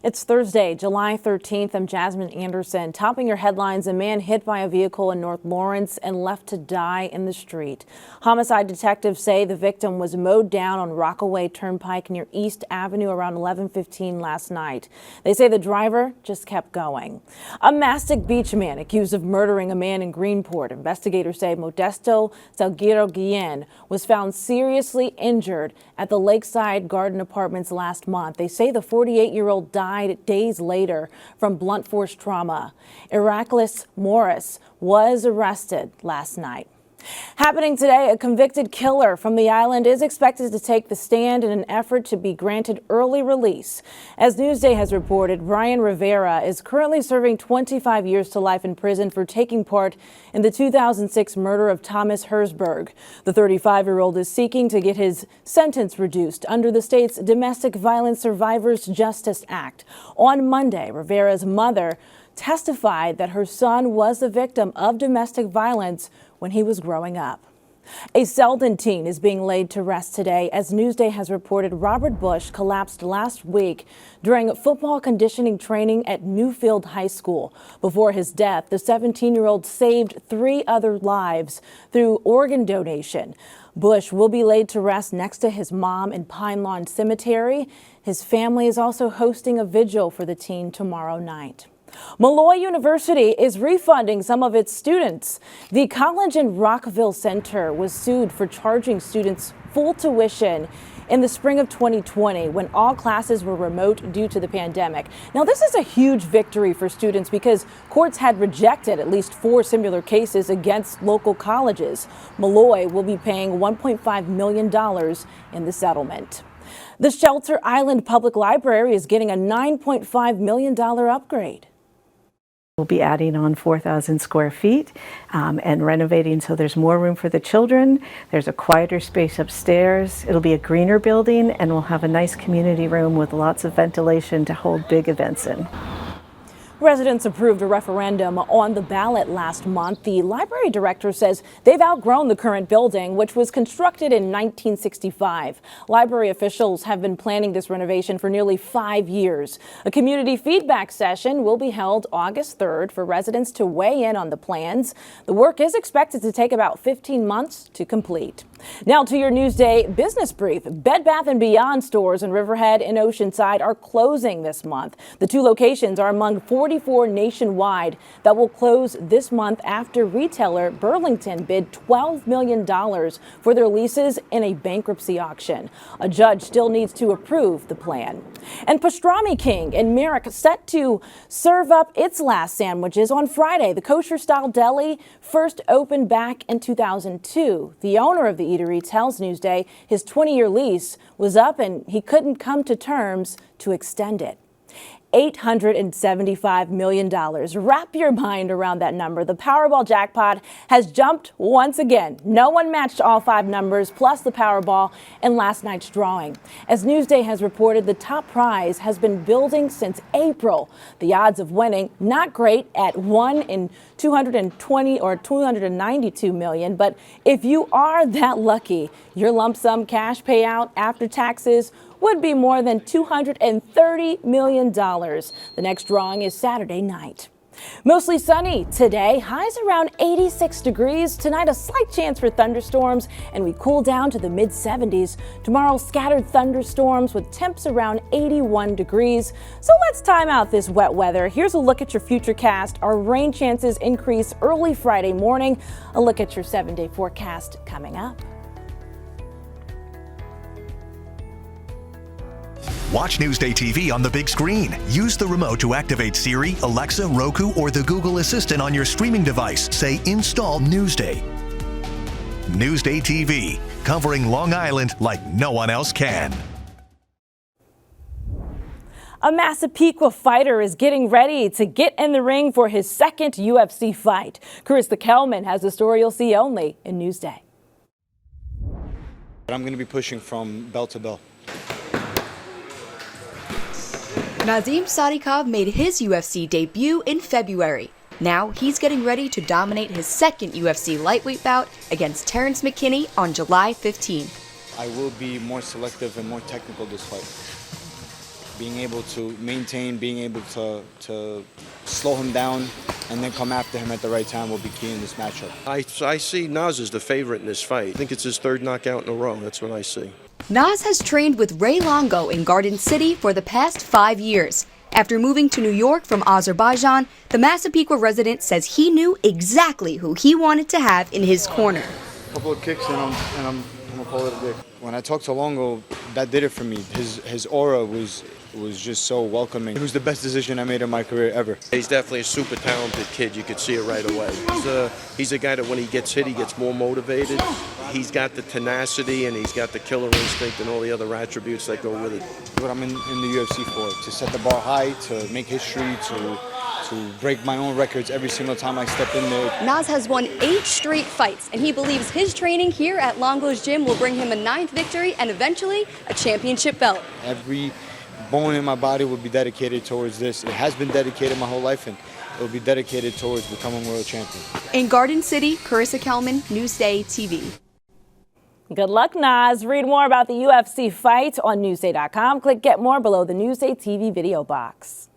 It's Thursday, July 13th. I'm Jasmine Anderson. Topping your headlines, a man hit by a vehicle in North Lawrence and left to die in the street. Homicide detectives say the victim was mowed down on Rockaway Turnpike near East Avenue around 11:15 last night. They say the driver just kept going. A Mastic Beach man accused of murdering a man in Greenport. Investigators say Modesto Salguero Guillen was found seriously injured at the Lakeside Garden Apartments last month. They say the 48-year-old died days later from blunt force trauma. Heracles Morris was arrested last night. Happening today, a convicted killer from the island is expected to take the stand in an effort to be granted early release. As Newsday has reported, Brian Rivera is currently serving 25 years to life in prison for taking part in the 2006 murder of Thomas Herzberg. The 35-year-old is seeking to get his sentence reduced under the state's Domestic Violence Survivors Justice Act. On Monday, Rivera's mother testified that her son was the victim of domestic violence when he was growing up. A Selden teen is being laid to rest today. As Newsday has reported, Robert Bush collapsed last week during football conditioning training at Newfield High School. Before his death, the 17-year-old saved 3 other lives through organ donation. Bush will be laid to rest next to his mom in Pine Lawn Cemetery. His family is also hosting a vigil for the teen tomorrow night. Malloy University is refunding some of its students. The college in Rockville Center was sued for charging students full tuition in the spring of 2020 when all classes were remote due to the pandemic. Now, this is a huge victory for students because courts had rejected at least 4 similar cases against local colleges. Malloy will be paying $1.5 million in the settlement. The Shelter Island Public Library is getting a $9.5 million upgrade. We'll be adding on 4,000 square feet and renovating so there's more room for the children. There's a quieter space upstairs. It'll be a greener building and we'll have a nice community room with lots of ventilation to hold big events in. Residents approved a referendum on the ballot last month. The library director says they've outgrown the current building, which was constructed in 1965. Library officials have been planning this renovation for nearly 5 years. A community feedback session will be held August 3rd for residents to weigh in on the plans. The work is expected to take about 15 months to complete. Now to your Newsday business brief. Bed Bath & Beyond stores in Riverhead and Oceanside are closing this month. The 2 locations are among 44 nationwide that will close this month after retailer Burlington bid $12 million for their leases in a bankruptcy auction. A judge still needs to approve the plan. And Pastrami King in Merrick set to serve up its last sandwiches on Friday. The kosher-style deli first opened back in 2002. The owner of the eatery tells Newsday his 20-year lease was up and he couldn't come to terms to extend it. $875 million. Wrap your mind around that number. The Powerball jackpot has jumped once again. No one matched all 5 numbers plus the Powerball in last night's drawing. As Newsday has reported, the top prize has been building since April. The odds of winning not great at 1 in 220 or 292 million. But if you are that lucky, your lump sum cash payout after taxes would be more than $230 million. The next drawing is Saturday night. Mostly sunny today, highs around 86 degrees. Tonight, a slight chance for thunderstorms, and we cool down to the mid-70s. Tomorrow, scattered thunderstorms with temps around 81 degrees. So let's time out this wet weather. Here's a look at your futurecast. Our rain chances increase early Friday morning. A look at your 7-day forecast coming up. Watch Newsday TV on the big screen. Use the remote to activate Siri, Alexa, Roku, or the Google Assistant on your streaming device. Say, install Newsday. Newsday TV, covering Long Island like no one else can. A Massapequa fighter is getting ready to get in the ring for his second UFC fight. Carissa Kelman has the story you'll see only in Newsday. I'm going to be pushing from belt to belt. Nazim Sadikov made his UFC debut in February. Now he's getting ready to dominate his second UFC lightweight bout against Terrence McKinney on July 15th. I will be more selective and more technical this fight. being able to maintain, being able to slow him down, and then come after him at the right time will be key in this matchup. I see Nas as the favorite in this fight. I think it's his third knockout in a row. That's what I see. Nas has trained with Ray Longo in Garden City for the past 5 years. After moving to New York from Azerbaijan, the Massapequa resident says he knew exactly who he wanted to have in his corner. A couple of kicks and I'm gonna call it a day. When I talked to Longo, that did it for me. His aura was just so welcoming. It was the best decision I made in my career ever. He's definitely a super talented kid. You could see it right away. He's a guy that when he gets hit, he gets more motivated. He's got the tenacity and he's got the killer instinct and all the other attributes that go with it. What I'm in the UFC for, to set the bar high, to make history, to break my own records every single time I step in there. Nas has won 8 straight fights, and he believes his training here at Longo's gym will bring him a 9th victory and eventually a championship belt. Every bone in my body will be dedicated towards this. It has been dedicated my whole life, and it will be dedicated towards becoming world champion. In Garden City, Carissa Kelman, Newsday TV. Good luck, Nas. Read more about the UFC fight on Newsday.com. Click Get More below the Newsday TV video box.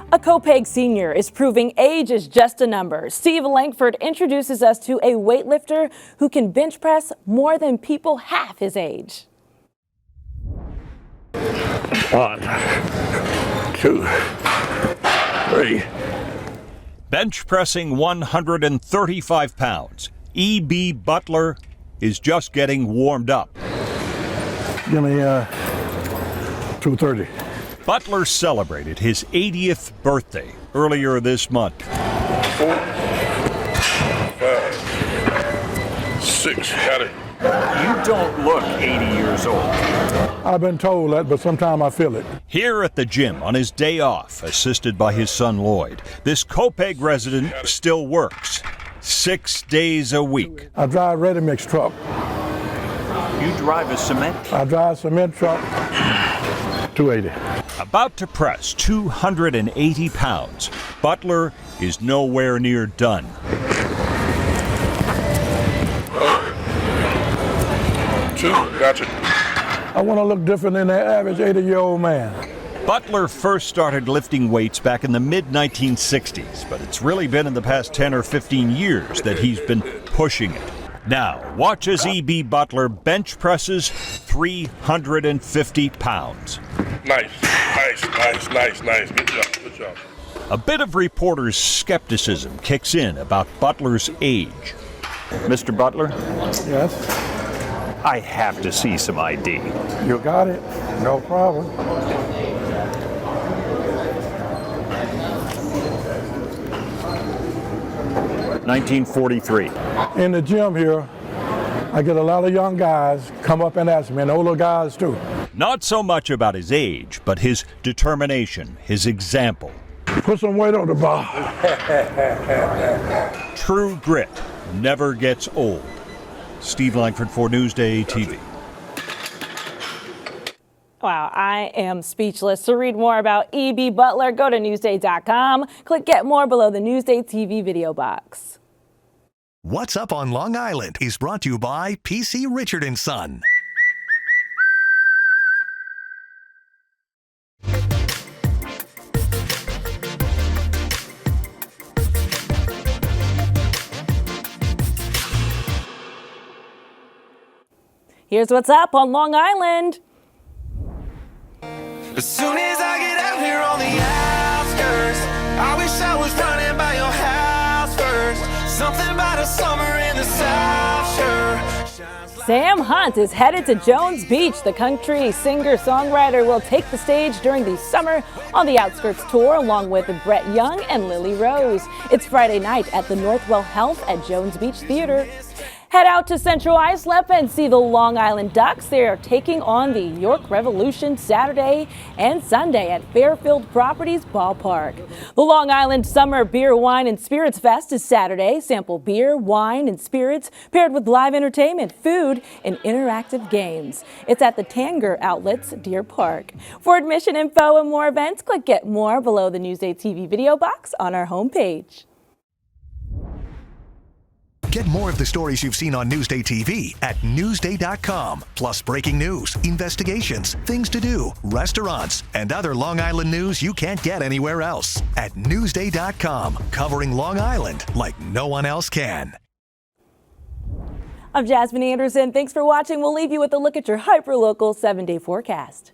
A Copeg senior is proving age is just a number. Steve Langford introduces us to a weightlifter who can bench press more than people half his age. 1, 2, 3. Bench pressing 135 pounds. E.B. Butler is just getting warmed up. Give me 230. Butler celebrated his 80th birthday earlier this month. 4, 5, 6. Got it. You don't look 80 years old. I've been told that, but sometimes I feel it. Here at the gym on his day off, assisted by his son Lloyd, this Copeg resident still works 6 days a week. I drive ready-mix truck. You drive a cement? I drive a cement truck. 280. About to press 280 pounds, Butler is nowhere near done. Two. Gotcha. I want to look different than the average 80-year-old man. Butler first started lifting weights back in the mid-1960s, but it's really been in the past 10 or 15 years that he's been pushing it. Now, watch as E.B. Butler bench presses 350 pounds. Nice. Good job. A bit of reporters' skepticism kicks in about Butler's age. Mr. Butler, Yes. I have to see some ID. You got it. No problem. $1943. In the gym here, I get a lot of young guys come up and ask me, and older guys too. Not so much about his age, but his determination, his example. Put some weight on the bar. True grit never gets old. Steve Langford for Newsday TV. Wow, I am speechless. To read more about E.B. Butler, go to Newsday.com. Click Get More below the Newsday TV video box. What's Up on Long Island is brought to you by PC Richard & Son. Here's what's up on Long Island. As soon as I get out here on the outskirts, I wish I was running by your house first. Something about a summer in the South Shore. Sam Hunt is headed to Jones Beach. The country singer-songwriter will take the stage during the Summer on the Outskirts tour along with Brett Young and Lily Rose. It's Friday night at the Northwell Health at Jones Beach Theater. Head out to Central Islip and see the Long Island Ducks. They are taking on the York Revolution Saturday and Sunday at Fairfield Properties Ballpark. The Long Island Summer Beer, Wine, and Spirits Fest is Saturday. Sample beer, wine, and spirits paired with live entertainment, food, and interactive games. It's at the Tanger Outlets, Deer Park. For admission info and more events, click Get More below the Newsday TV video box on our homepage. Get more of the stories you've seen on Newsday TV at Newsday.com. Plus breaking news, investigations, things to do, restaurants, and other Long Island news you can't get anywhere else. At Newsday.com, covering Long Island like no one else can. I'm Jasmine Anderson. Thanks for watching. We'll leave you with a look at your hyperlocal 7-day forecast.